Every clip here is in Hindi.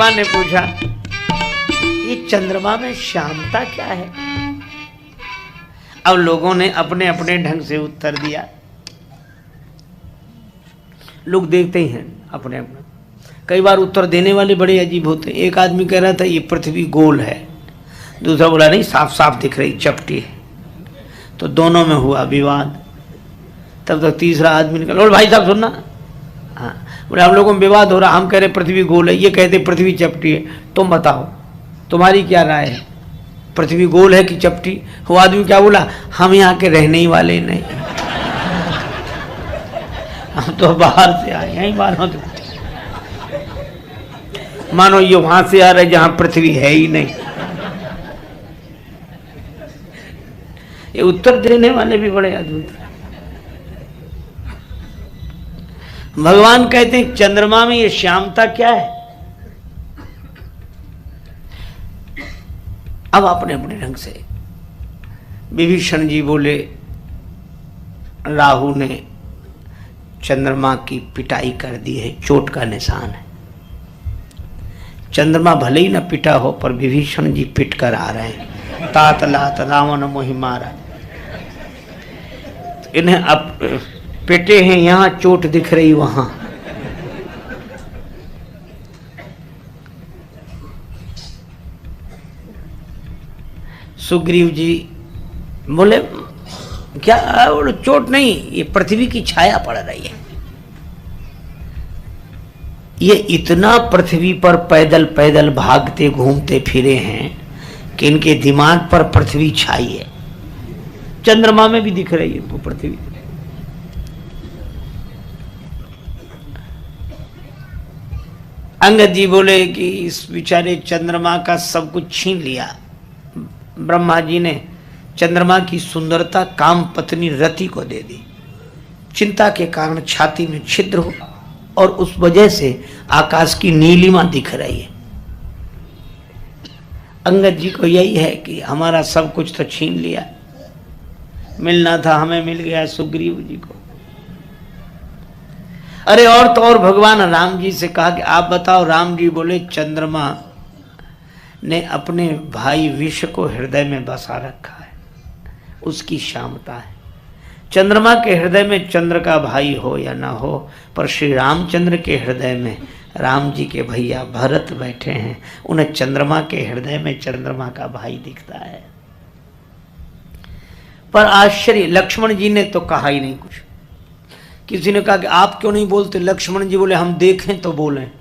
भगवान ने पूछा ये चंद्रमा में श्यामता क्या है? अब लोगों ने अपने अपने ढंग से उत्तर दिया। लोग देखते ही हैं अपने अपने। कई बार उत्तर देने वाले बड़े अजीब होते हैं। एक आदमी कह रहा था ये पृथ्वी गोल है, दूसरा बोला नहीं साफ साफ दिख रही चपटी है। तो दोनों में हुआ विवाद। तब तक तीसरा आदमी निकला, बोल भाई साहब सुनना, हाँ बोले हम लोगों में विवाद हो रहा, हम कह रहे पृथ्वी गोल है, ये कहते पृथ्वी चपटी है, तुम बताओ तुम्हारी क्या राय है, पृथ्वी गोल है कि चपटी? वो आदमी क्या बोला, हम यहाँ के रहने ही वाले नहीं, हम तो बाहर से आए, यहीं मानो ये वहां से आ रहे जहां पृथ्वी है ही नहीं। ये उत्तर देने वाले भी बड़े अद्भुत हैं। भगवान कहते हैं चंद्रमा में ये श्यामता क्या है? अब अपने अपने ढंग से विभीषण जी बोले राहु ने चंद्रमा की पिटाई कर दी है, चोट का निशान है। चंद्रमा भले ही न पिटा हो पर विभीषण जी पिट कर आ रहे हैं, तात लात रावण मोहि मारा। इन्हें अब पिटे हैं, यहां चोट दिख रही वहां। सुग्रीव जी बोले क्या चोट नहीं, ये पृथ्वी की छाया पड़ रही है। ये इतना पृथ्वी पर पैदल पैदल भागते घूमते फिरे हैं कि इनके दिमाग पर पृथ्वी छाई है। चंद्रमा में भी दिख रही है वो पृथ्वी। अंगद जी बोले कि इस बेचारे चंद्रमा का सब कुछ छीन लिया। ब्रह्मा जी ने चंद्रमा की सुंदरता काम पत्नी रति को दे दी। चिंता के कारण छाती में छिद्र हो और उस वजह से आकाश की नीलिमा दिख रही है। अंगद जी को यही है कि हमारा सब कुछ तो छीन लिया, मिलना था हमें मिल गया सुग्रीव जी को। अरे और तो और भगवान राम जी से कहा कि आप बताओ। राम जी बोले चंद्रमा ने अपने भाई विष को हृदय में बसा रखा है, उसकी श्यामता है। चंद्रमा के हृदय में चंद्र का भाई हो या ना हो, पर श्री रामचंद्र के हृदय में राम जी के भैया भरत बैठे हैं, उन्हें चंद्रमा के हृदय में चंद्रमा का भाई दिखता है। पर आश्चर्य, लक्ष्मण जी ने तो कहा ही नहीं कुछ। किसी ने कहा कि आप क्यों नहीं बोलते? लक्ष्मण जी बोले हम देखें तो बोलें,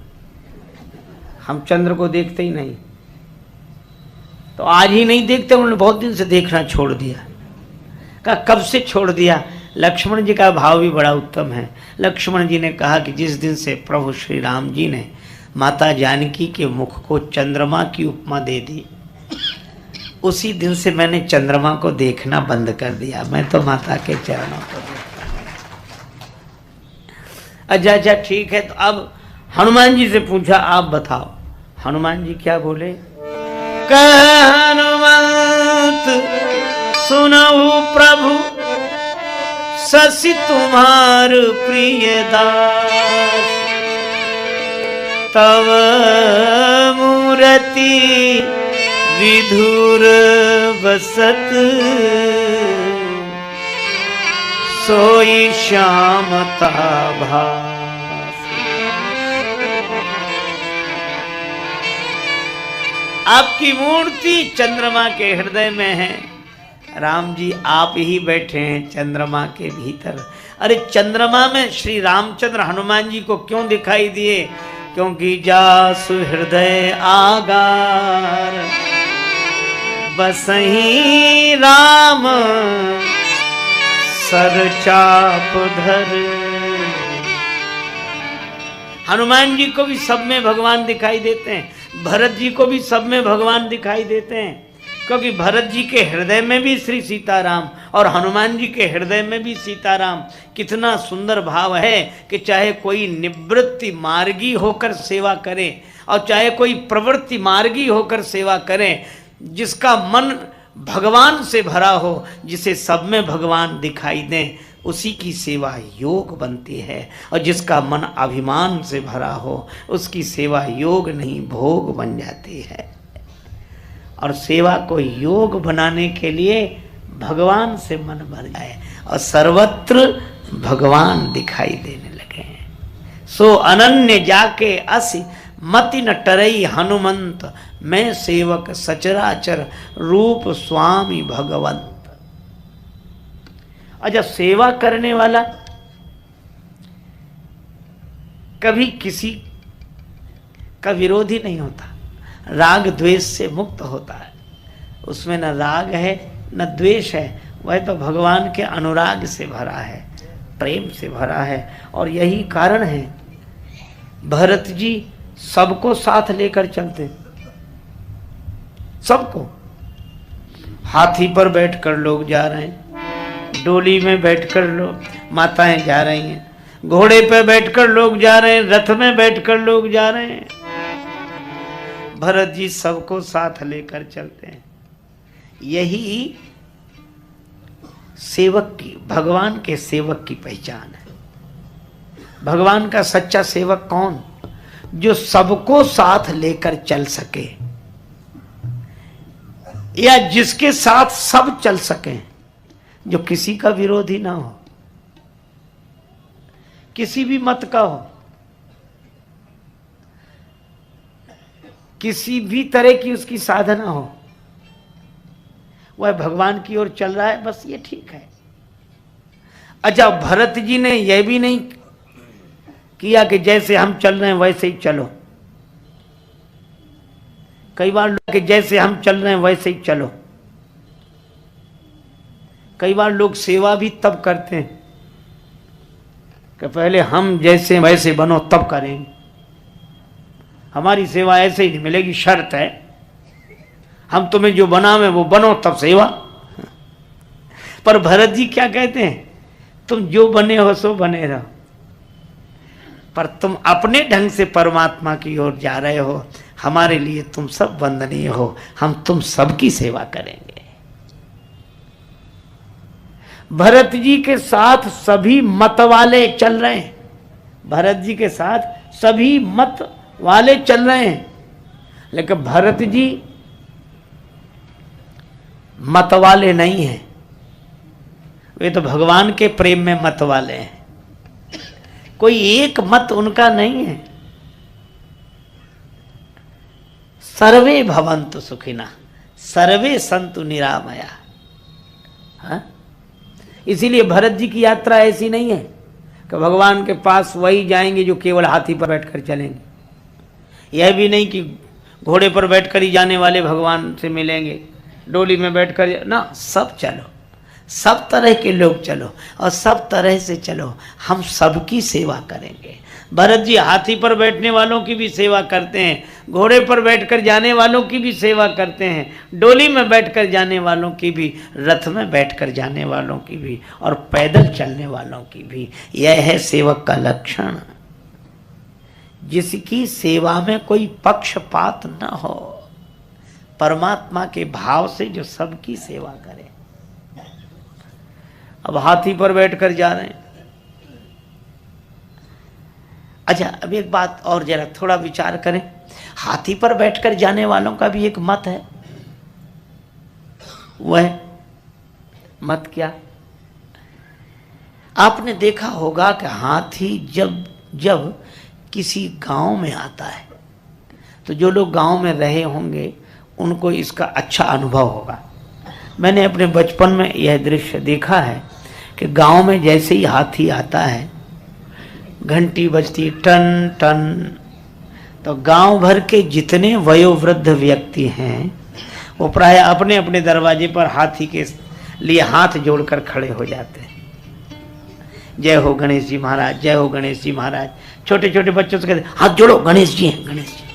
हम चंद्र को देखते ही नहीं। तो आज ही नहीं देखते, उन्होंने बहुत दिन से देखना छोड़ दिया। कहा कब से छोड़ दिया? लक्ष्मण जी का भाव भी बड़ा उत्तम है। लक्ष्मण जी ने कहा कि जिस दिन से प्रभु श्री राम जी ने माता जानकी के मुख को चंद्रमा की उपमा दे दी, उसी दिन से मैंने चंद्रमा को देखना बंद कर दिया। मैं तो माता के चरणों को देखता हूं। अच्छा ठीक है। तो अब हनुमान जी से पूछा आप बताओ। हनुमान जी क्या बोले? हनुमंत सुनहु प्रभु शशि तुम्हार प्रिय दास, तव मूर्ति विधुर बसत, सोई श्यामता भास। आपकी मूर्ति चंद्रमा के हृदय में है। राम जी आप ही बैठे हैं चंद्रमा के भीतर। अरे चंद्रमा में श्री रामचंद्र हनुमान जी को क्यों दिखाई दिए? क्योंकि जासु हृदय आगार, बसही राम सर चाप धर। हनुमान जी को भी सब में भगवान दिखाई देते हैं, भरत जी को भी सब में भगवान दिखाई देते हैं। क्योंकि भरत जी के हृदय में भी श्री सीताराम और हनुमान जी के हृदय में भी सीताराम। कितना सुंदर भाव है कि चाहे कोई निवृत्ति मार्गी होकर सेवा करे और चाहे कोई प्रवृत्ति मार्गी होकर सेवा करे, जिसका मन भगवान से भरा हो, जिसे सब में भगवान दिखाई दें, उसी की सेवा योग बनती है। और जिसका मन अभिमान से भरा हो उसकी सेवा योग नहीं भोग बन जाती है। और सेवा को योग बनाने के लिए भगवान से मन भर जाए और सर्वत्र भगवान दिखाई देने लगे हैं। सो अनन्य जाके असि मति न टरई हनुमंत, मैं सेवक सचराचर रूप स्वामी भगवंत। अच्छा, सेवा करने वाला कभी किसी का विरोधी नहीं होता, राग द्वेष से मुक्त होता है। उसमें न राग है न द्वेष है, वह तो भगवान के अनुराग से भरा है, प्रेम से भरा है। और यही कारण है भरत जी सबको साथ लेकर चलते, सबको। हाथी पर बैठकर लोग जा रहे हैं, डोली में बैठकर लोग माताएं जा रही हैं, घोड़े पर बैठकर लोग जा रहे हैं, रथ में बैठकर लोग जा रहे हैं। भरत जी सबको साथ लेकर चलते हैं। यही सेवक की, भगवान के सेवक की पहचान है। भगवान का सच्चा सेवक कौन? जो सबको साथ लेकर चल सके, या जिसके साथ सब चल सके, जो किसी का विरोधी ना हो, किसी भी मत का हो, किसी भी तरह की उसकी साधना हो, वह भगवान की ओर चल रहा है, बस ये ठीक है। अच्छा, भरत जी ने यह भी नहीं किया कि जैसे हम चल रहे हैं वैसे ही चलो। कई बार लोग कि जैसे हम चल रहे हैं वैसे ही चलो। कई बार लोग सेवा भी तब करते हैं कि पहले हम जैसे वैसे बनो तब करेंगे, हमारी सेवा ऐसे ही नहीं मिलेगी, शर्त है हम तुम्हें जो बनावे वो बनो तब सेवा। पर भरत जी क्या कहते हैं? तुम जो बने हो सो बने रहो, पर तुम अपने ढंग से परमात्मा की ओर जा रहे हो, हमारे लिए तुम सब वंदनीय हो, हम तुम सबकी सेवा करेंगे। भरत जी के साथ सभी मत वाले चल रहे हैं, भरत जी के साथ सभी मत वाले चल रहे हैं, लेकिन भरत जी मत वाले नहीं हैं, वे तो भगवान के प्रेम में मत वाले हैं। कोई एक मत उनका नहीं है। सर्वे भवन्तु सुखिनः सर्वे सन्तु निरामया। हाँ? इसीलिए भरत जी की यात्रा ऐसी नहीं है कि भगवान के पास वही जाएंगे जो केवल हाथी पर बैठकर चलेंगे। यह भी नहीं कि घोड़े पर बैठकर ही जाने वाले भगवान से मिलेंगे, डोली में बैठकर ना, सब चलो, सब तरह के लोग चलो और सब तरह से चलो, हम सबकी सेवा करेंगे। भरत जी हाथी पर बैठने वालों की भी सेवा करते हैं, घोड़े पर बैठकर जाने वालों की भी सेवा करते हैं, डोली में बैठकर जाने वालों की भी, रथ में बैठकर जाने वालों की भी, और पैदल चलने वालों की भी। यह है सेवक का लक्षण, जिसकी सेवा में कोई पक्षपात न हो, परमात्मा के भाव से जो सबकी सेवा करे। अब हाथी पर बैठकर जा रहे हैं। अच्छा, अब एक बात और जरा थोड़ा विचार करें, हाथी पर बैठकर जाने वालों का भी एक मत है। वह मत क्या? आपने देखा होगा कि हाथी जब जब किसी गांव में आता है तो जो लोग गांव में रहे होंगे उनको इसका अच्छा अनुभव होगा। मैंने अपने बचपन में यह दृश्य देखा है कि गांव में जैसे ही हाथी आता है, घंटी बजती टन टन, तो गांव भर के जितने वयोवृद्ध व्यक्ति हैं वो प्राय अपने अपने दरवाजे पर हाथी के लिए हाथ जोड़कर खड़े हो जाते हैं। जय हो गणेश जी महाराज, जय हो गणेश जी महाराज। छोटे छोटे बच्चों से कहते हाथ जोड़ो, गणेश जी हैं, गणेश जी।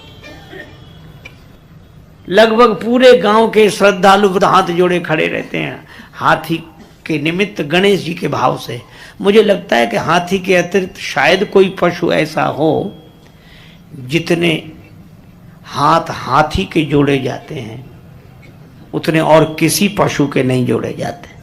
लगभग पूरे गांव के श्रद्धालु हाथ जोड़े खड़े रहते हैं हाथी के निमित्त, गणेश जी के भाव से। मुझे लगता है कि हाथी के अतिरिक्त शायद कोई पशु ऐसा हो जितने हाथ हाथी के जोड़े जाते हैं उतने और किसी पशु के नहीं जोड़े जाते।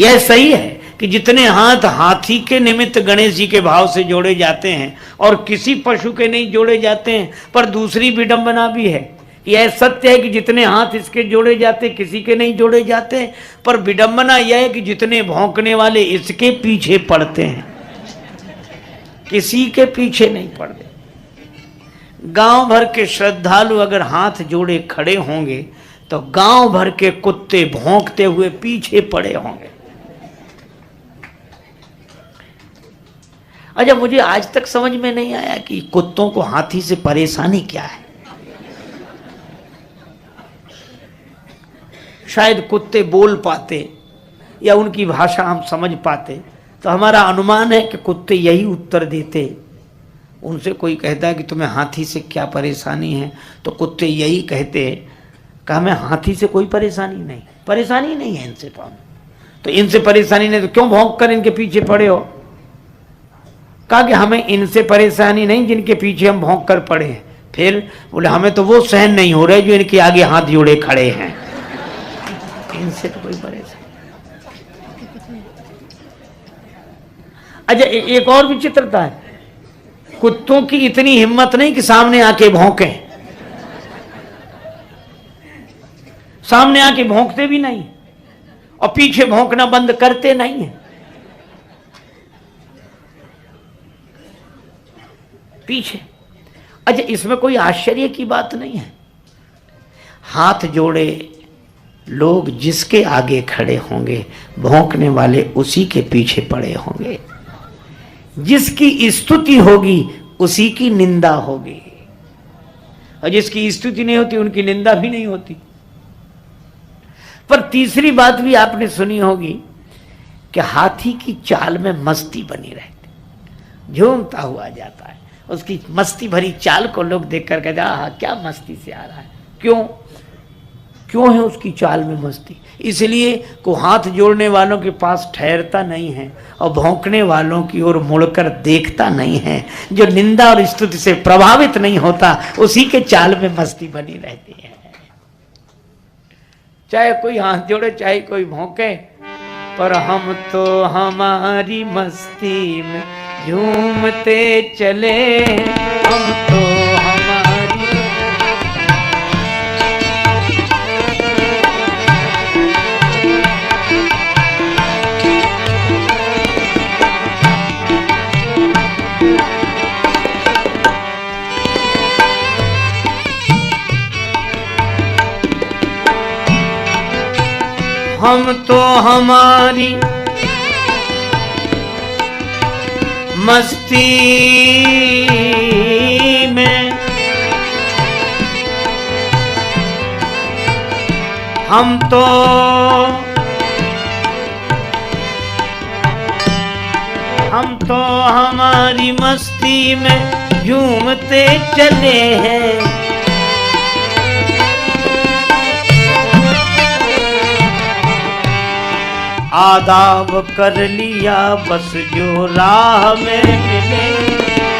यह सही है कि जितने हाथ हाथी के निमित्त गणेश जी के भाव से जोड़े जाते हैं और किसी पशु के नहीं जोड़े जाते हैं, पर दूसरी विडंबना भी है। यह सत्य है कि जितने हाथ इसके जोड़े जाते किसी के नहीं जोड़े जाते, पर विडंबना यह है कि जितने भौंकने वाले इसके पीछे पड़ते हैं किसी के पीछे नहीं पड़ते। गांव भर के श्रद्धालु अगर हाथ जोड़े खड़े होंगे तो गांव भर के कुत्ते भौंकते हुए पीछे पड़े होंगे। अच्छा, मुझे आज तक समझ में नहीं आया कि कुत्तों को हाथी से परेशानी क्या है। शायद कुत्ते बोल पाते या उनकी भाषा हम समझ पाते तो हमारा अनुमान है कि कुत्ते यही उत्तर देते। उनसे कोई कहता है कि तुम्हें हाथी से क्या परेशानी है, तो कुत्ते यही कहते कि हमें हाथी से कोई परेशानी नहीं है इनसे। तो इनसे परेशानी नहीं तो क्यों भौंक कर इनके पीछे पड़े हो? कहा कि हमें इनसे परेशानी नहीं जिनके पीछे हम भौंक कर पड़े हैं। फिर बोले हमें तो वो सहन नहीं हो रहे जो इनके आगे हाथ जोड़े खड़े हैं, इनसे तो कोई परेशानी। अच्छा, एक और विचित्रता है, कुत्तों की इतनी हिम्मत नहीं कि सामने आके भौंके, सामने आके भौंकते भी नहीं और पीछे भौंकना बंद करते नहीं है। पीछे। अच्छा, इसमें कोई आश्चर्य की बात नहीं है। हाथ जोड़े लोग जिसके आगे खड़े होंगे भौंकने वाले उसी के पीछे पड़े होंगे। जिसकी स्तुति होगी उसी की निंदा होगी, और जिसकी स्तुति नहीं होती उनकी निंदा भी नहीं होती। पर तीसरी बात भी आपने सुनी होगी कि हाथी की चाल में मस्ती बनी रहती, झूमता हुआ जाता है। उसकी मस्ती भरी चाल को लोग देखकर कहते हैं क्या मस्ती से आ रहा है। क्यों है उसकी चाल में मस्ती? इसलिए को हाथ जोड़ने वालों के पास ठहरता नहीं है और भौंकने वालों की ओर मुड़कर देखता नहीं है। जो निंदा और स्तुति से प्रभावित नहीं होता उसी के चाल में मस्ती बनी रहती है। चाहे कोई हाथ जोड़े चाहे कोई भौंके, पर हम तो हमारी मस्ती में झूमते चले, हम तो हमारी। हम तो हमारी मस्ती में, हम तो हमारी मस्ती में झूमते चले हैं। आदाब कर लिया बस जो राह में मिले,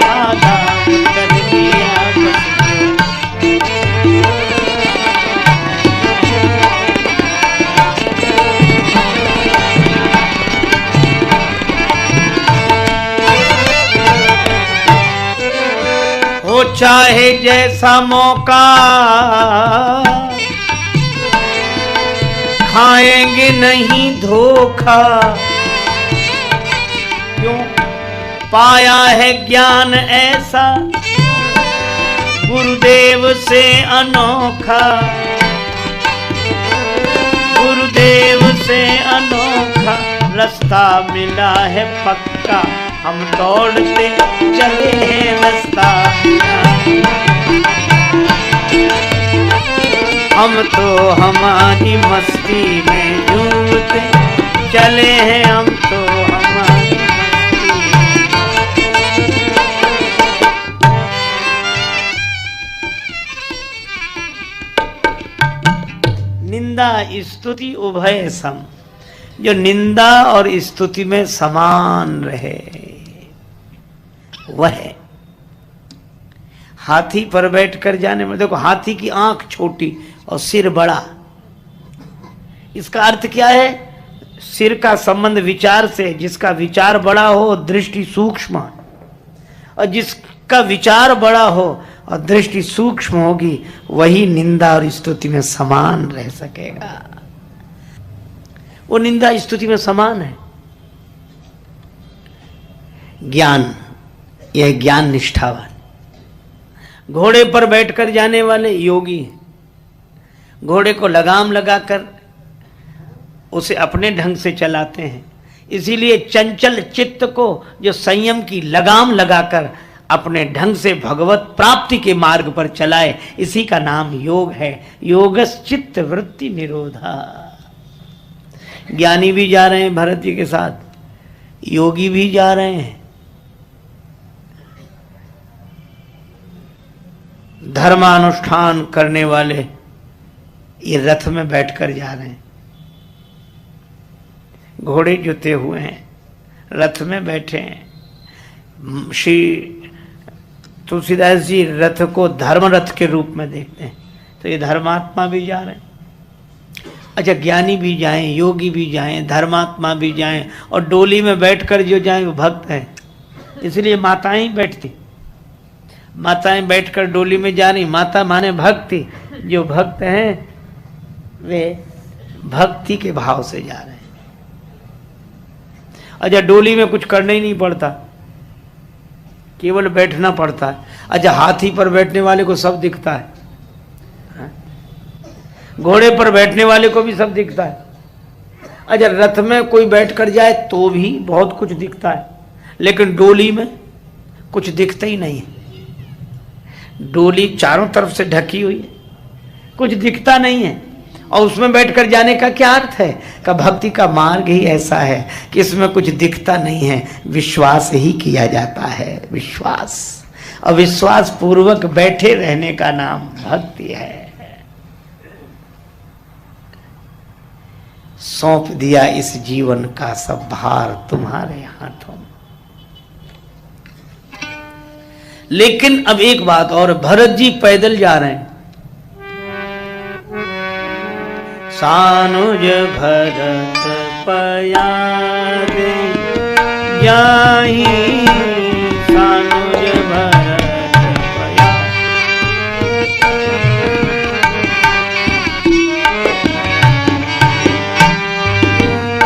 आदाब कर लिया बस हो चाहे जैसा मौका खाएंगे नहीं धोखा। क्यों? पाया है ज्ञान ऐसा गुरुदेव से अनोखा, गुरुदेव से अनोखा रास्ता मिला है पक्का, हम दौड़ते चले हैं रास्ता मिला। हम तो हमारी मस्ती में झूमते चले हैं, हम तो हमारी मस्ती। निंदा स्तुति उभय सम, जो निंदा और स्तुति में समान रहे वह है। हाथी पर बैठकर जाने में देखो, हाथी की आंख छोटी और सिर बड़ा, इसका अर्थ क्या है? सिर का संबंध विचार से, जिसका विचार बड़ा हो दृष्टि सूक्ष्म, और जिसका विचार बड़ा हो और दृष्टि सूक्ष्म होगी वही निंदा और स्तुति में समान रह सकेगा। वो निंदा स्तुति में समान है। ज्ञान, यह ज्ञान निष्ठावान। घोड़े पर बैठकर जाने वाले योगी हैं। घोड़े को लगाम लगाकर उसे अपने ढंग से चलाते हैं। इसीलिए चंचल चित्त को जो संयम की लगाम लगाकर अपने ढंग से भगवत प्राप्ति के मार्ग पर चलाए, इसी का नाम योग है। योगश्चित्त वृत्ति निरोधा। ज्ञानी भी जा रहे हैं भरत जी के साथ, योगी भी जा रहे हैं, धर्मानुष्ठान करने वाले ये रथ में बैठकर जा रहे हैं। घोड़े जुते हुए हैं, रथ में बैठे हैं। श्री तुलसीदास जी रथ को धर्म रथ के रूप में देखते हैं, तो ये धर्मात्मा भी जा रहे हैं। अच्छा, ज्ञानी भी जाएं, योगी भी जाएं, धर्मात्मा भी जाएं, और डोली में बैठकर जो जाएं वो भक्त हैं। इसलिए माताएं ही बैठती, माताएं बैठकर डोली में जा रही। माता माने भक्ति, जो भक्त हैं वे भक्ति के भाव से जा रहे हैं। अच्छा, डोली में कुछ करना ही नहीं पड़ता, केवल बैठना पड़ता है। अच्छा, हाथी पर बैठने वाले को सब दिखता है, घोड़े पर बैठने वाले को भी सब दिखता है। अच्छा, रथ में कोई बैठ कर जाए तो भी बहुत कुछ दिखता है, लेकिन डोली में कुछ दिखता ही नहीं है। डोली चारों तरफ से ढकी हुई है, कुछ दिखता नहीं है। और उसमें बैठकर जाने का क्या अर्थ है? का भक्ति का मार्ग ही ऐसा है कि इसमें कुछ दिखता नहीं है, विश्वास ही किया जाता है। विश्वास, और विश्वास पूर्वक बैठे रहने का नाम भक्ति है। सौंप दिया इस जीवन का सब भार तुम्हारे हाथों में। लेकिन अब एक बात और, भरत जी पैदल जा रहे हैं। सानुज भरत पयारे जाहि, सानुज भरत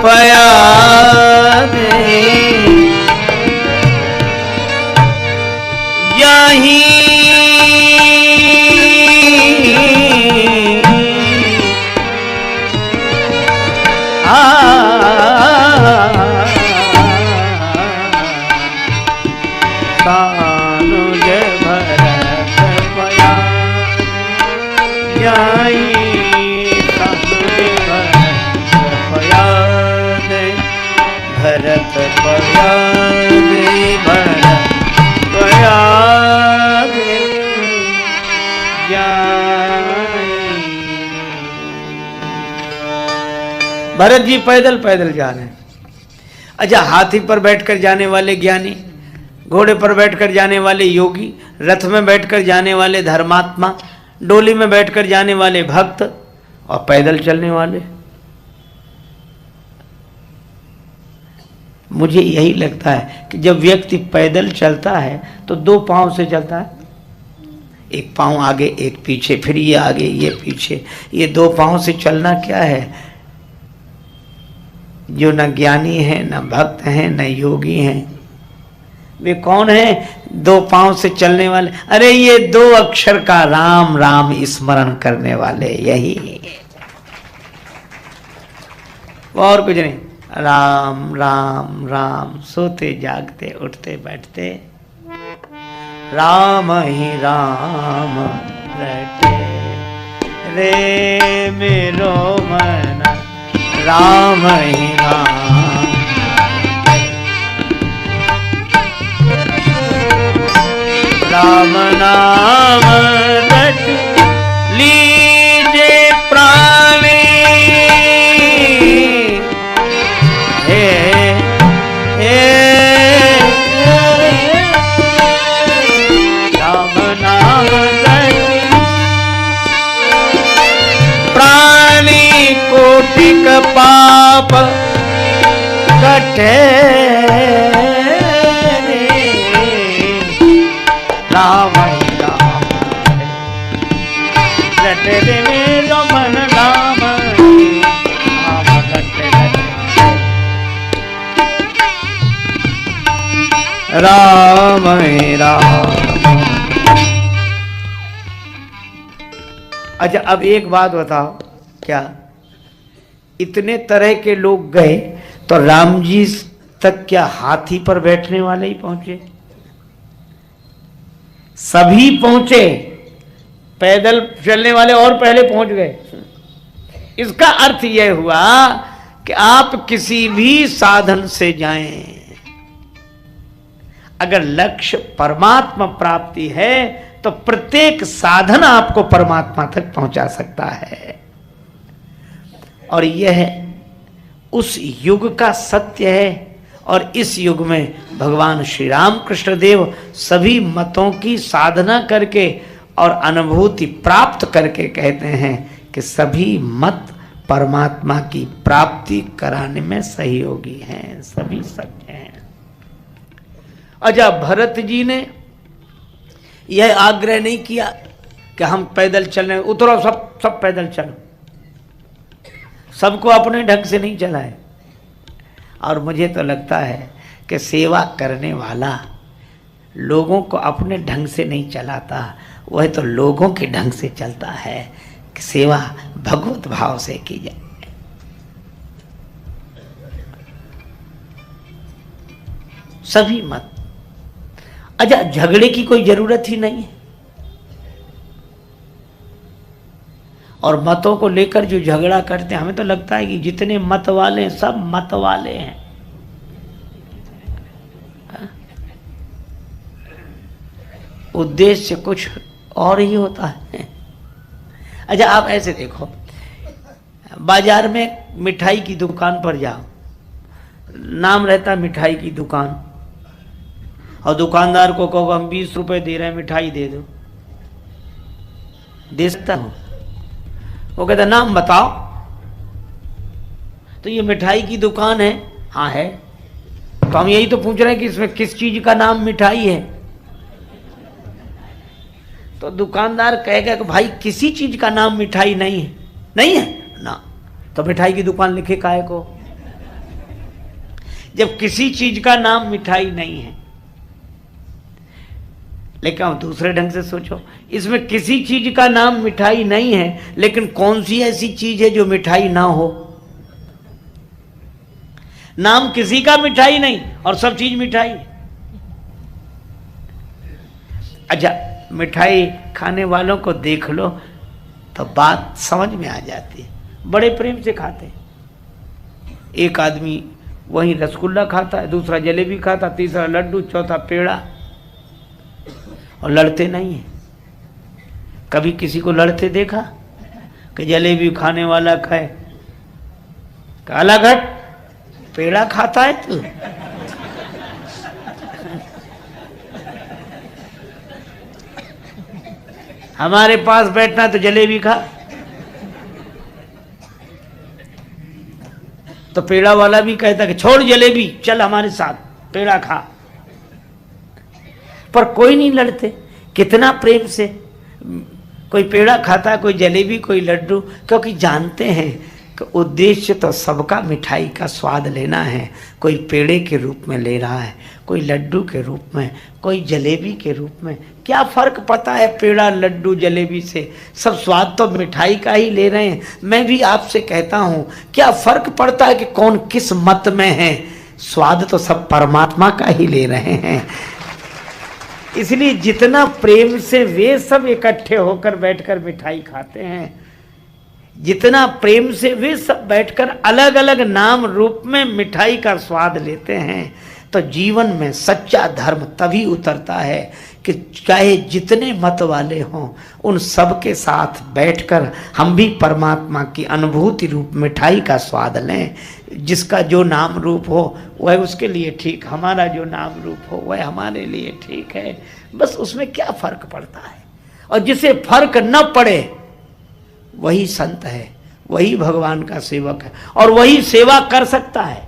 पयारे जाहि, सानुज भरत पयारे जाहि, सानुज भरत पयारे, भरत पयारे, भरत पयारे जाहि। भरत जी पैदल पैदल जा रहे हैं। अच्छा, हाथी पर बैठकर जाने वाले ज्ञानी, घोड़े पर बैठकर जाने वाले योगी, रथ में बैठकर जाने वाले धर्मात्मा, डोली में बैठकर जाने वाले भक्त, और पैदल चलने वाले। मुझे यही लगता है कि जब व्यक्ति पैदल चलता है तो दो पांव से चलता है, एक पांव आगे एक पीछे, फिर ये आगे ये पीछे। ये दो पांव से चलना क्या है? जो न ज्ञानी है, न भक्त है, न योगी हैं, वे कौन है? दो पांव से चलने वाले। अरे ये दो अक्षर का राम राम स्मरण करने वाले, यही, और कुछ नहीं। राम राम राम, सोते जागते उठते बैठते राम ही राम रटे रे मेरो मन, राम ही राम, राम नाम रट लीजे प्राणी, हे हे राम नाम रट प्राणी कोटिक पाप रटे राम राम रटे जो मन राम राम रटे राम राम। अच्छा अब एक बात बताओ, क्या इतने तरह के लोग गए तो राम जी तक क्या हाथी पर बैठने वाले ही पहुंचे? सभी पहुंचे, पैदल चलने वाले और पहले पहुंच गए। इसका अर्थ यह हुआ कि आप किसी भी साधन से जाएं, अगर लक्ष्य परमात्मा प्राप्ति है तो प्रत्येक साधन आपको परमात्मा तक पहुंचा सकता है। और यह उस युग का सत्य है। और इस युग में भगवान श्री राम कृष्ण देव सभी मतों की साधना करके और अनुभूति प्राप्त करके कहते हैं कि सभी मत परमात्मा की प्राप्ति कराने में सहयोगी हैं, सभी सत्य हैं। अच्छा भरत जी ने यह आग्रह नहीं किया कि हम पैदल चलने, उतरो सब पैदल चलो, सबको अपने ढंग से नहीं चलाए। और मुझे तो लगता है कि सेवा करने वाला लोगों को अपने ढंग से नहीं चलाता, वह तो लोगों के ढंग से चलता है कि सेवा भगवत भाव से की जाए। सभी मत, अच्छा झगड़े की कोई जरूरत ही नहीं है। और मतों को लेकर जो झगड़ा करते हैं, हमें तो लगता है कि जितने मत वाले हैं सब मत वाले हैं। उद्देश्य कुछ और ही होता है। अच्छा आप ऐसे देखो, बाजार में मिठाई की दुकान पर जाओ, नाम रहता है मिठाई की दुकान, और दुकानदार को कहो हम 20 रुपए दे रहे हैं, मिठाई दे दो, दे सकता हूं? वो कहता नाम बताओ। तो ये मिठाई की दुकान है, हाँ है। तो हम यही तो पूछ रहे हैं कि इसमें किस चीज का नाम मिठाई है। तो दुकानदार कहेगा कि भाई किसी चीज का नाम मिठाई नहीं है। नहीं है ना, तो मिठाई की दुकान लिखे काहे को? जब किसी चीज का नाम मिठाई नहीं है। लेकिन आप दूसरे ढंग से सोचो, इसमें किसी चीज का नाम मिठाई नहीं है, लेकिन कौन सी ऐसी चीज है जो मिठाई ना हो? नाम किसी का मिठाई नहीं और सब चीज मिठाई। अच्छा मिठाई खाने वालों को देख लो तो बात समझ में आ जाती है, बड़े प्रेम से खाते। एक आदमी वही रसगुल्ला खाता है, दूसरा जलेबी खाता, तीसरा लड्डू, चौथा पेड़ा, और लड़ते नहीं है। कभी किसी को लड़ते देखा कि जलेबी खाने वाला खाए, काला घट पेड़ा खाता है तू? हमारे पास बैठना तो जलेबी खा। तो पेड़ा वाला भी कहता कि छोड़ जलेबी, चल हमारे साथ पेड़ा खा। पर कोई नहीं लड़ते, कितना प्रेम से कोई पेड़ा खाता है, कोई जलेबी, कोई लड्डू, क्योंकि जानते हैं कि उद्देश्य तो सबका मिठाई का स्वाद लेना है। कोई पेड़े के रूप में ले रहा है, कोई लड्डू के रूप में, कोई जलेबी के रूप में। क्या फर्क पता है पेड़ा लड्डू जलेबी से? सब स्वाद तो मिठाई का ही ले रहे हैं। मैं भी आपसे कहता हूं, क्या फर्क पड़ता है कि कौन किस मत में है? स्वाद तो सब परमात्मा का ही ले रहे हैं। इसलिए जितना प्रेम से वे सब इकट्ठे होकर बैठकर मिठाई खाते हैं, जितना प्रेम से वे सब बैठकर अलग अलग नाम रूप में मिठाई का स्वाद लेते हैं, तो जीवन में सच्चा धर्म तभी उतरता है कि चाहे जितने मत वाले हों, उन सब के साथ बैठकर हम भी परमात्मा की अनुभूति रूप मिठाई का स्वाद लें। जिसका जो नाम रूप हो वह उसके लिए ठीक, हमारा जो नाम रूप हो वह हमारे लिए ठीक है। बस उसमें क्या फर्क पड़ता है? और जिसे फर्क न पड़े वही संत है, वही भगवान का सेवक है, और वही सेवा कर सकता है।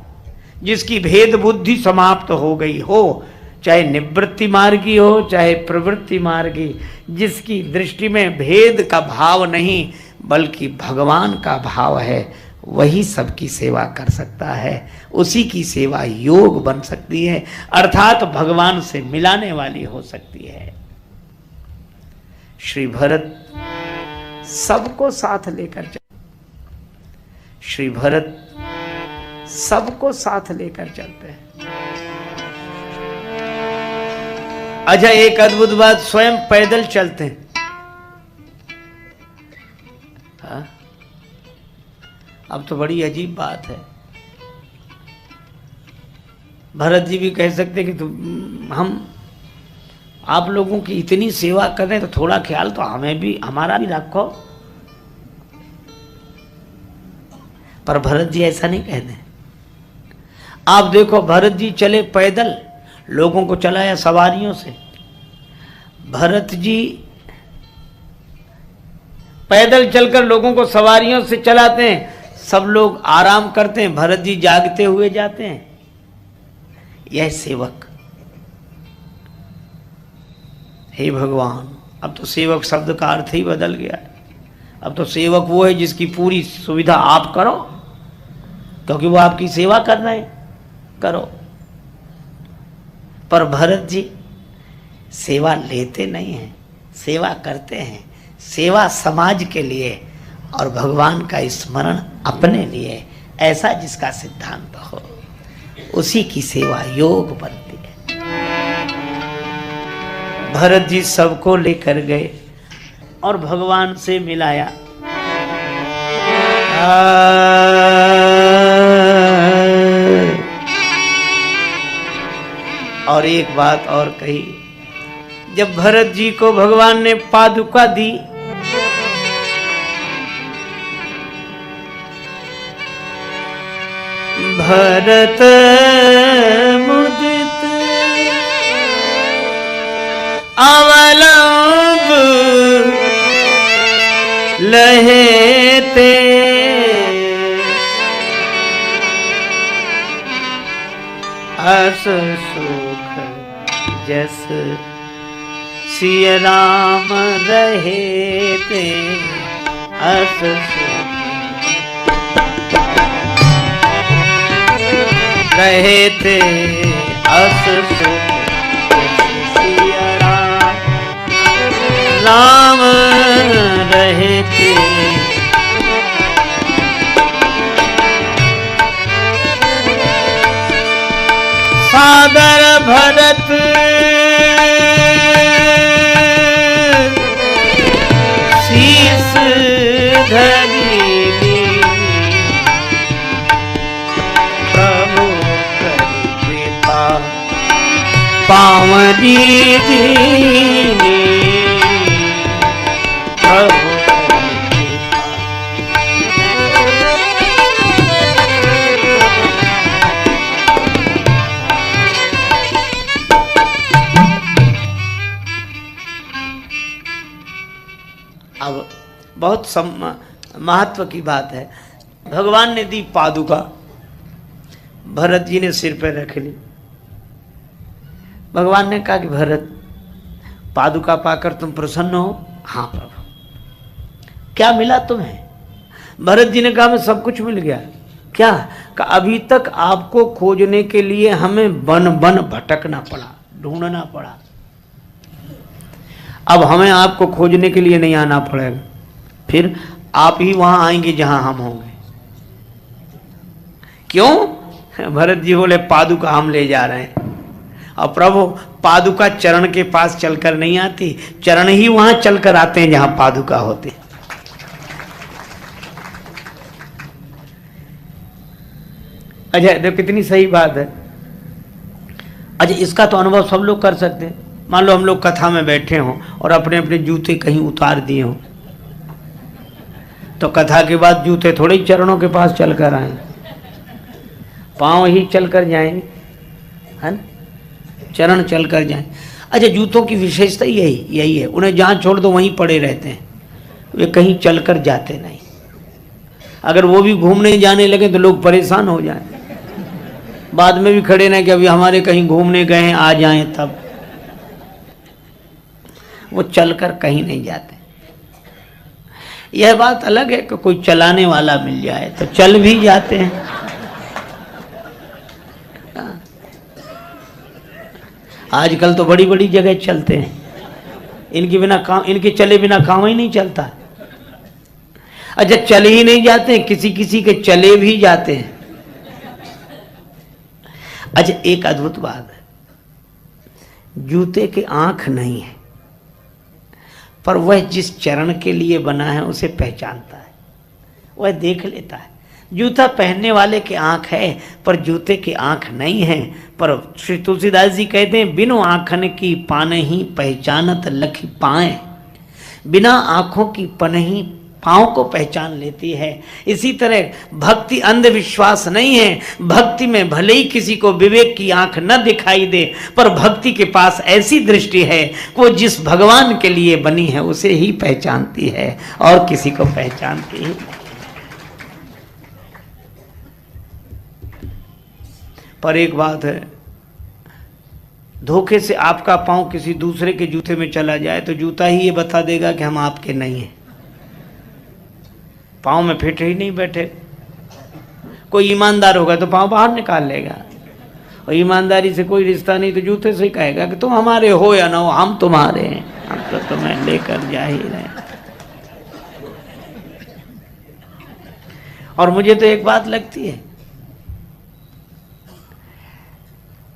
जिसकी भेद बुद्धि समाप्त हो गई हो, चाहे निवृत्ति मार्गी हो चाहे प्रवृत्ति मार्गी, जिसकी दृष्टि में भेद का भाव नहीं बल्कि भगवान का भाव है, वही सबकी सेवा कर सकता है। उसी की सेवा योग बन सकती है, अर्थात भगवान से मिलाने वाली हो सकती है। श्री भरत सबको साथ लेकर चलते, श्री भरत सबको साथ लेकर चलते हैं। अच्छा, एक अद्भुत बात, स्वयं पैदल चलते हैं। हाँ? अब तो बड़ी अजीब बात है। भरत जी भी कह सकते कि हम आप लोगों की इतनी सेवा कर रहे हैं तो थोड़ा ख्याल तो हमें भी, हमारा भी रखो। पर भरत जी ऐसा नहीं कहते। आप देखो, भरत जी चले पैदल, लोगों को चलाया सवारियों से। भरत जी पैदल चलकर लोगों को सवारियों से चलाते हैं, सब लोग आराम करते हैं, भरत जी जागते हुए जाते हैं। यह सेवक। हे भगवान, अब तो सेवक शब्द का अर्थ ही बदल गया। अब तो सेवक वो है जिसकी पूरी सुविधा आप करो, क्योंकि वो आपकी सेवा कर रहे हैं, करो। पर भरत जी सेवा लेते नहीं हैं, सेवा करते हैं। सेवा समाज के लिए और भगवान का स्मरण अपने लिए, ऐसा जिसका सिद्धांत हो, उसी की सेवा योग बनती है। भरत जी सबको लेकर गए और भगवान से मिलाया। और एक बात और कही, जब भरत जी को भगवान ने पादुका दी, भरत मुदित अवलंब लहेते, अस सुख जस सिय राम रहेते, अस सुख रहेते, अस सुख सिय राम रहेते। सादर भरत शीस धरी, प्रभु करि कृपा पावनी दीनी, प्रभु अब बहुत महत्व की बात है। भगवान ने दी पादुका, भरत जी ने सिर पर रख ली। भगवान ने कहा कि भरत, पादुका पाकर तुम प्रसन्न हो? हाँ प्रभु। क्या मिला तुम्हें? भरत जी ने कहा मैं सब कुछ मिल गया। क्या? कि अभी तक आपको खोजने के लिए हमें वन वन भटकना पड़ा, ढूंढना पड़ा। अब हमें आपको खोजने के लिए नहीं आना पड़ेगा, फिर आप ही वहां आएंगे जहां हम होंगे। क्यों? भरत जी बोले पादुका हम ले जा रहे हैं। और प्रभु, पादुका चरण के पास चलकर नहीं आती, चरण ही वहां चलकर आते हैं जहां पादुका होते। अच्छा देखो कितनी सही बात है। अच्छा, इसका तो अनुभव सब लोग कर सकते हैं। मान लो हम लोग कथा में बैठे हों और अपने अपने जूते कहीं उतार दिए हों, तो कथा के बाद जूते थोड़े ही चरणों के पास चलकर आए, पांव ही चलकर जाएंगे, है ना? चरण चलकर जाएं। अच्छा, जूतों की विशेषता यही है, उन्हें जहाँ छोड़ दो वहीं पड़े रहते हैं, वे कहीं चलकर जाते नहीं। अगर वो भी घूमने जाने लगे तो लोग परेशान हो जाएं। बाद में भी खड़े ना कि अभी हमारे कहीं घूमने गए हैं, आ जाएं तब। वो चलकर कहीं नहीं जाते। यह बात अलग है कि कोई चलाने वाला मिल जाए तो चल भी जाते हैं। आजकल तो बड़ी बड़ी जगह चलते हैं, इनके बिना काम, इनके चले बिना काम ही नहीं चलता। अच्छा, चले ही नहीं जाते, किसी किसी के चले भी जाते हैं। अच्छा, एक अद्भुत बात है, जूते की आंख नहीं है, पर वह जिस चरण के लिए बना है उसे पहचानता है, वह देख लेता है। जूता पहनने वाले की आंख है पर जूते की आंख नहीं है। पर श्री तुलसीदास जी कहते हैं, बिनु आंखन की पानहि पहचानत लखि पाए। बिना आंखों की पनही पाँव को पहचान लेती है। इसी तरह भक्ति अंधविश्वास नहीं है। भक्ति में भले ही किसी को विवेक की आंख न दिखाई दे, पर भक्ति के पास ऐसी दृष्टि है वो जिस भगवान के लिए बनी है उसे ही पहचानती है और किसी को पहचानती ही नहीं। पर एक बात है, धोखे से आपका पाँव किसी दूसरे के जूते में चला जाए तो जूता ही ये बता देगा कि हम आपके नहीं हैं। पाँव में फिट ही नहीं बैठे। कोई ईमानदार होगा तो पाँव बाहर निकाल लेगा, और ईमानदारी से कोई रिश्ता नहीं तो जूते से कहेगा कि तुम हमारे हो या ना हो, हम तुम्हारे हैं, हम तो तुम्हें लेकर जा ही रहे। और मुझे तो एक बात लगती है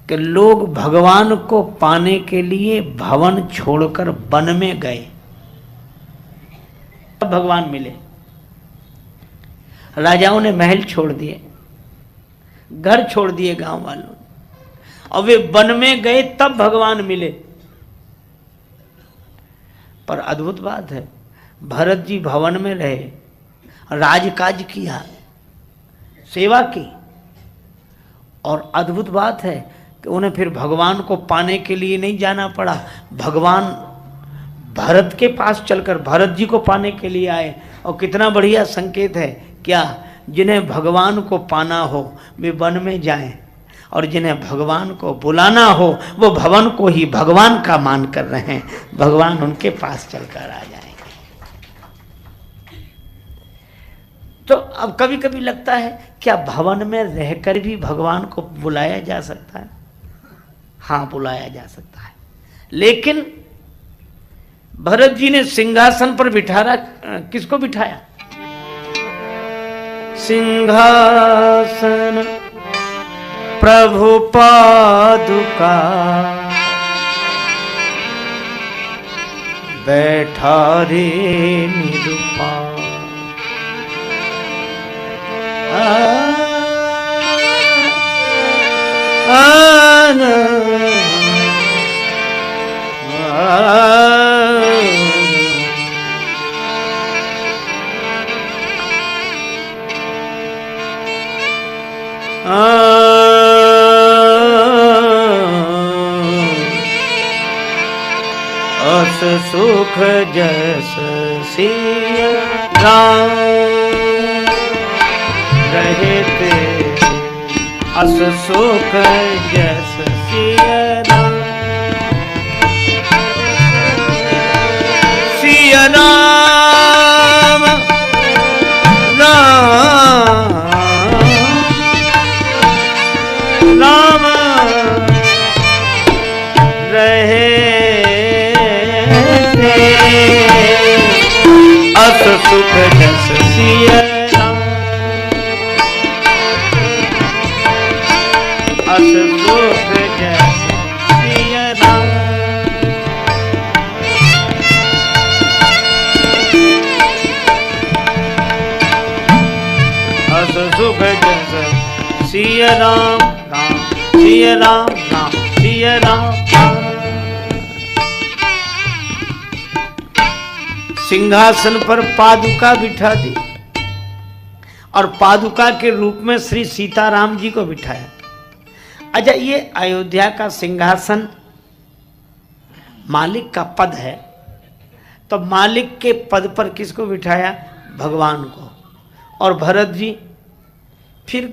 कि लोग भगवान को पाने के लिए भवन छोड़कर वन में गए, तब भगवान मिले। राजाओं ने महल छोड़ दिए, घर छोड़ दिए गांव वालों ने, और वे वन में गए तब भगवान मिले। पर अद्भुत बात है, भरत जी भवन में रहे, राजकाज किया, सेवा की, और अद्भुत बात है कि उन्हें फिर भगवान को पाने के लिए नहीं जाना पड़ा। भगवान भरत के पास चलकर भरत जी को पाने के लिए आए। और कितना बढ़िया संकेत है क्या, जिन्हें भगवान को पाना हो वे वन में जाएं, और जिन्हें भगवान को बुलाना हो वो भवन को ही भगवान का मान कर रहे हैं, भगवान उनके पास चलकर आ जाएंगे। तो अब कभी कभी लगता है क्या भवन में रहकर भी भगवान को बुलाया जा सकता है? हाँ, बुलाया जा सकता है। लेकिन भरत जी ने सिंहासन पर बिठाया, किसको बिठाया? सिंहासन प्रभु पादुका बैठा रे निरुपा। अस सुख जस सिया राम रहते, अस सुख जस सिया राम, सिया राम राम राम रहे, अस सुख जस सिया राम, अस सुख जस सिया राम। अस सुख जस सिया राम, राम सिया राम, राम सिया राम। सिंहासन पर पादुका बिठा दी, और पादुका के रूप में श्री सीताराम जी को बिठाया। अच्छा, ये अयोध्या का सिंहासन मालिक का पद है, तो मालिक के पद पर किसको बिठाया? भगवान को। और भरत जी फिर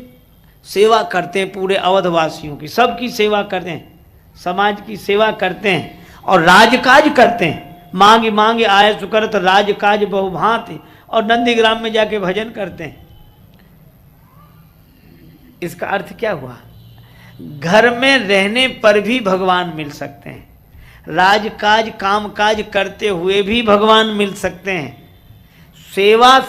सेवा करते हैं पूरे अवधवासियों की, सबकी सेवा करते हैं, समाज की सेवा करते हैं और राजकाज करते हैं। मांगे मांगे आए सुकरत राजकाज बहुभांति, और नंदीग्राम में जाके भजन करते हैं। इसका अर्थ क्या हुआ? घर में रहने पर भी भगवान मिल सकते हैं, राजकाज कामकाज करते हुए भी भगवान मिल सकते हैं। सेवा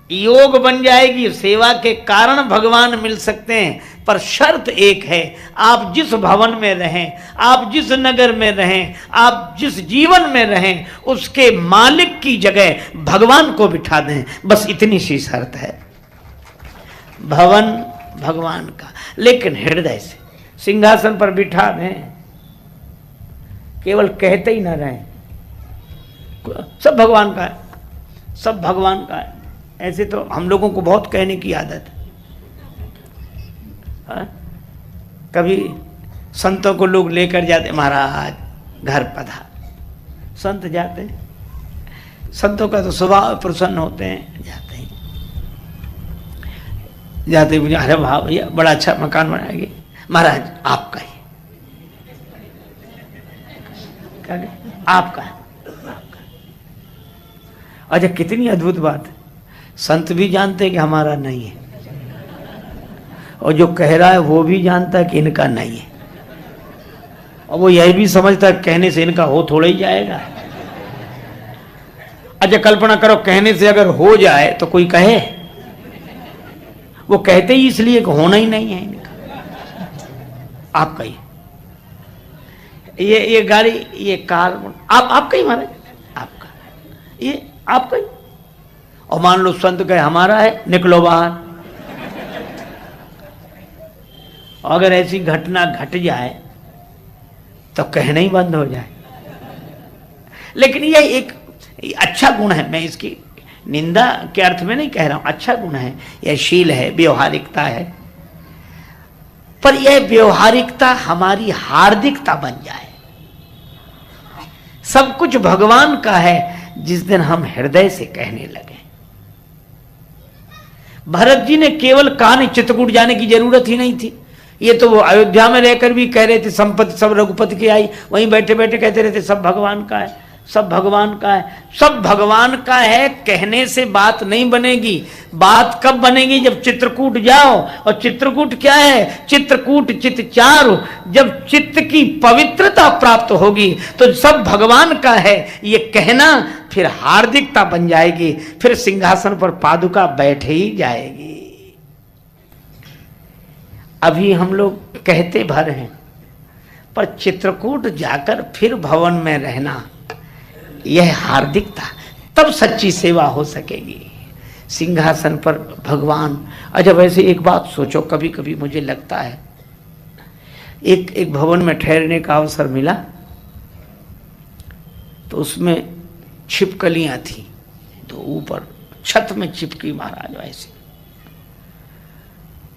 योग बन जाएगी, सेवा के कारण भगवान मिल सकते हैं, पर शर्त एक है, आप जिस भवन में रहें, आप जिस नगर में रहें, आप जिस जीवन में रहें, उसके मालिक की जगह भगवान को बिठा दें, बस इतनी सी शर्त है। भवन भगवान का, लेकिन हृदय से सिंहासन पर बिठा दें, केवल कहते ही ना रहें सब भगवान का है, सब भगवान का है। ऐसे तो हम लोगों को बहुत कहने की आदत है। कभी संतों को लोग लेकर जाते, महाराज घर पधार, संत जाते हैं, संतों का तो स्वभाव प्रसन्न होते हैं, जाते हैं जाते मुझे, अरे वाह भैया बड़ा अच्छा मकान बनाएंगे, महाराज आपका ही, आपका है, आपका। अच्छा कितनी अद्भुत बात है, संत भी जानते हैं कि हमारा नहीं है, और जो कह रहा है वो भी जानता है कि इनका नहीं है, और वो यही भी समझता है कहने से इनका हो थोड़ा ही जाएगा। अच्छा कल्पना करो कहने से अगर हो जाए तो कोई कहे, वो कहते ही इसलिए कि होना ही नहीं है इनका, आपका ही, ये गाड़ी, ये कार, आपका ही महाराज, आपका, ये आपका ही। और मान लो संत कहे हमारा है, निकलो बाहर। अगर ऐसी घटना घट जाए तो कहना ही बंद हो जाए। लेकिन यह एक अच्छा गुण है, मैं इसकी निंदा के अर्थ में नहीं कह रहा हूं, अच्छा गुण है, यह शील है, व्यवहारिकता है, पर यह व्यवहारिकता हमारी हार्दिकता बन जाए। सब कुछ भगवान का है जिस दिन हम हृदय से कहने लगे। भरत जी ने केवल कहा, चित्रकूट जाने की जरूरत ही नहीं थी, ये तो वो अयोध्या में रहकर भी कह रहे थे संपत्ति सब रघुपति की आई, वहीं बैठे बैठे कहते रहते सब भगवान का है, सब भगवान का है, सब भगवान का है। कहने से बात नहीं बनेगी, बात कब बनेगी? जब चित्रकूट जाओ। और चित्रकूट क्या है? चित्रकूट चित्त चारु, जब चित्त की पवित्रता प्राप्त होगी तो सब भगवान का है ये कहना फिर हार्दिकता बन जाएगी, फिर सिंहासन पर पादुका बैठ ही जाएगी। अभी हम लोग कहते भर हैं, पर चित्रकूट जाकर फिर भवन में रहना, यह हार्दिकता, तब सच्ची सेवा हो सकेगी। सिंहासन पर भगवान। अच्छा वैसे एक बात सोचो, कभी कभी मुझे लगता है एक भवन में ठहरने का अवसर मिला तो उसमें छिपकलियां थी, तो ऊपर छत में चिपकी महाराज ऐसे,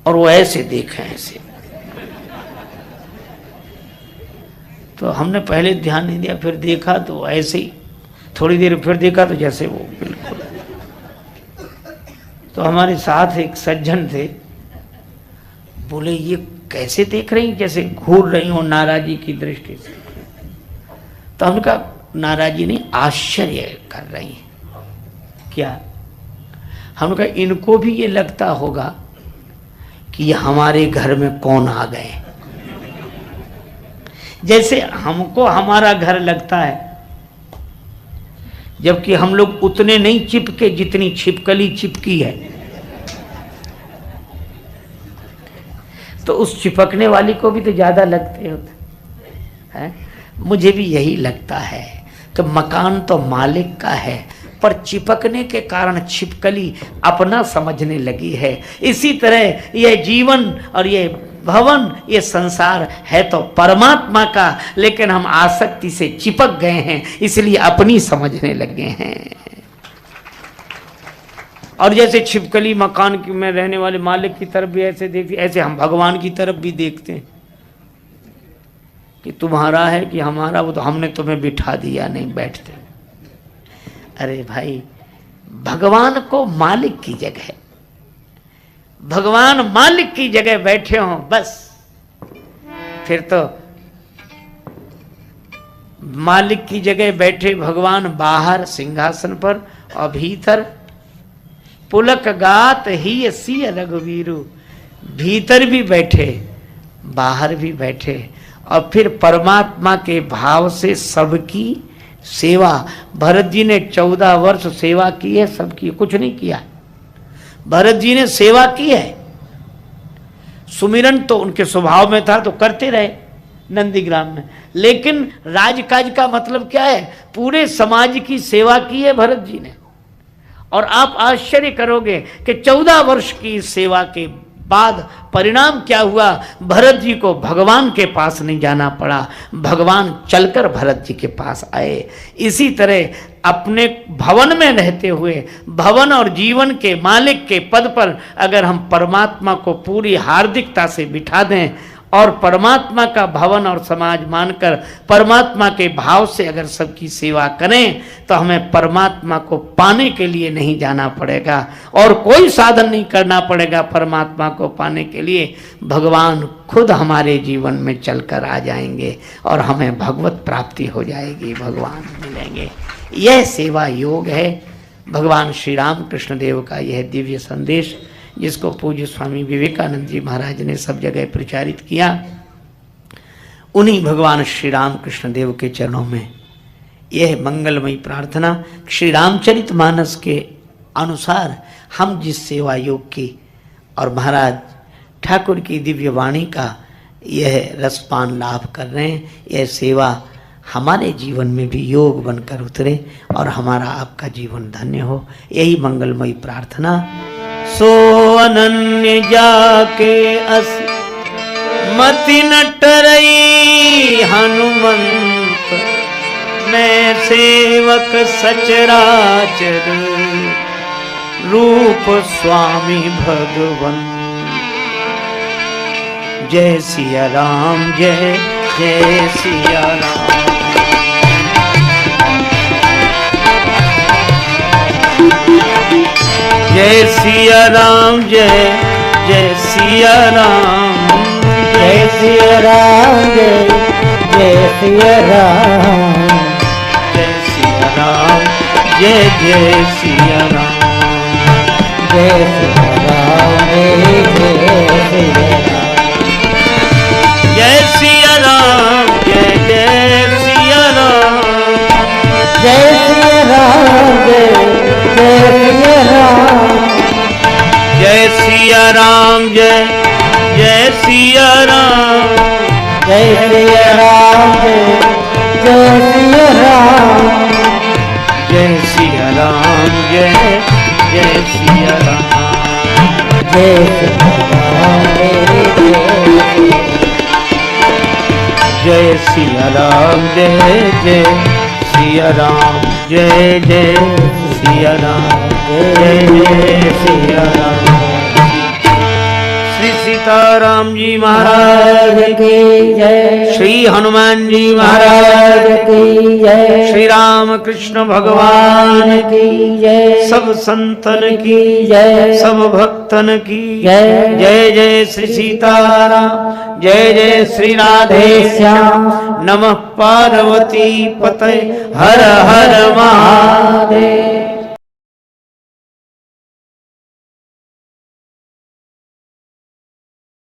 और वो ऐसे देखे ऐसे, तो हमने पहले ध्यान नहीं दिया, फिर देखा तो ऐसे ही, थोड़ी देर फिर देखा तो जैसे वो बिल्कुल। तो हमारे साथ एक सज्जन थे, बोले ये कैसे देख रही, जैसे घूर रही हो नाराजी की दृष्टि से। तो हमने कहा नाराजी नहीं, आश्चर्य कर रही है। क्या? हमने कहा इनको भी ये लगता होगा कि हमारे घर में कौन आ गए, जैसे हमको हमारा घर लगता है, जबकि हम लोग उतने नहीं चिपके जितनी छिपकली चिपकी है। तो उस चिपकने वाली को भी तो ज्यादा लगते होते हैं। मुझे भी यही लगता है। तो मकान तो मालिक का है, पर चिपकने के कारण छिपकली अपना समझने लगी है। इसी तरह यह जीवन और ये भवन, ये संसार है तो परमात्मा का, लेकिन हम आसक्ति से चिपक गए हैं, इसलिए अपनी समझने लगे हैं। और जैसे छिपकली मकान में रहने वाले मालिक की तरफ भी ऐसे देखती, ऐसे हम भगवान की तरफ भी देखते हैं कि तुम्हारा है कि हमारा, वो तो हमने तुम्हें बिठा दिया, नहीं बैठते। अरे भाई, भगवान को मालिक की जगह, भगवान मालिक की जगह बैठे हों बस, फिर तो मालिक की जगह बैठे भगवान बाहर सिंहासन पर और भीतर पुलक गात ही सिय रघुवीरु, भीतर भी बैठे बाहर भी बैठे और फिर परमात्मा के भाव से सबकी सेवा। भरत जी ने 14 वर्ष सेवा की है, सबकी, कुछ नहीं किया। भरत जी ने सेवा की है, सुमिरन तो उनके स्वभाव में था तो करते रहे नंदीग्राम में, लेकिन राजकाज का मतलब क्या है? पूरे समाज की सेवा की है भरत जी ने। और आप आश्चर्य करोगे कि 14 वर्ष की सेवा के बाद परिणाम क्या हुआ? भरत जी को भगवान के पास नहीं जाना पड़ा, भगवान चलकर भरत जी के पास आए। इसी तरह अपने भवन में रहते हुए भवन और जीवन के मालिक के पद पर अगर हम परमात्मा को पूरी हार्दिकता से बिठा दें और परमात्मा का भवन और समाज मानकर परमात्मा के भाव से अगर सबकी सेवा करें तो हमें परमात्मा को पाने के लिए नहीं जाना पड़ेगा और कोई साधन नहीं करना पड़ेगा। परमात्मा को पाने के लिए भगवान खुद हमारे जीवन में चलकर आ जाएंगे और हमें भगवत प्राप्ति हो जाएगी, भगवान मिलेंगे। यह सेवा योग है। भगवान श्री राम कृष्ण देव का यह दिव्य संदेश, जिसको पूज्य स्वामी विवेकानंद जी महाराज ने सब जगह प्रचारित किया, उन्हीं भगवान श्री राम कृष्ण देव के चरणों में यह मंगलमयी प्रार्थना श्री रामचरितमानस के अनुसार हम जिस सेवा योग की और महाराज ठाकुर की दिव्य वाणी का यह रसपान लाभ कर रहे हैं, यह सेवा हमारे जीवन में भी योग बनकर उतरे और हमारा आपका जीवन धन्य हो। यही मंगलमयी प्रार्थना। सो अनन्य जाके अस मति न टरई हनुमंत, मैं सेवक सचराचर रूप स्वामी भगवन। जय सिया राम, जय जय सिया राम। जय सिया राम, जय जय सिया राम। जय सिया राम, जय जय सिया राम। जय सिया राम, जय जय सिया राम। जय सिया राम, जय जय सिया राम। जय सिया राम, जय जय सिया राम। जय सिया राम, जय जय सिया राम। जय सिया राम, जय जय सिया राम। जय सिया राम, जय जय सिया राम। जय सिया राम, जय जय सिया राम। जय सिया राम, जय सिया राम, जय जय सिया राम। जय जय सिया राम, जय जय सिया राम। श्री सीताराम जी महाराज की जय। श्री हनुमान जी महाराज की जय। श्री राम कृष्ण भगवान की जय। सब संतन की जय। सब भक्तन की जय। जय जय श्री सीताराम, जय जय श्री राधे श्याम। नमः पार्वती पतये, हर हर महादेव।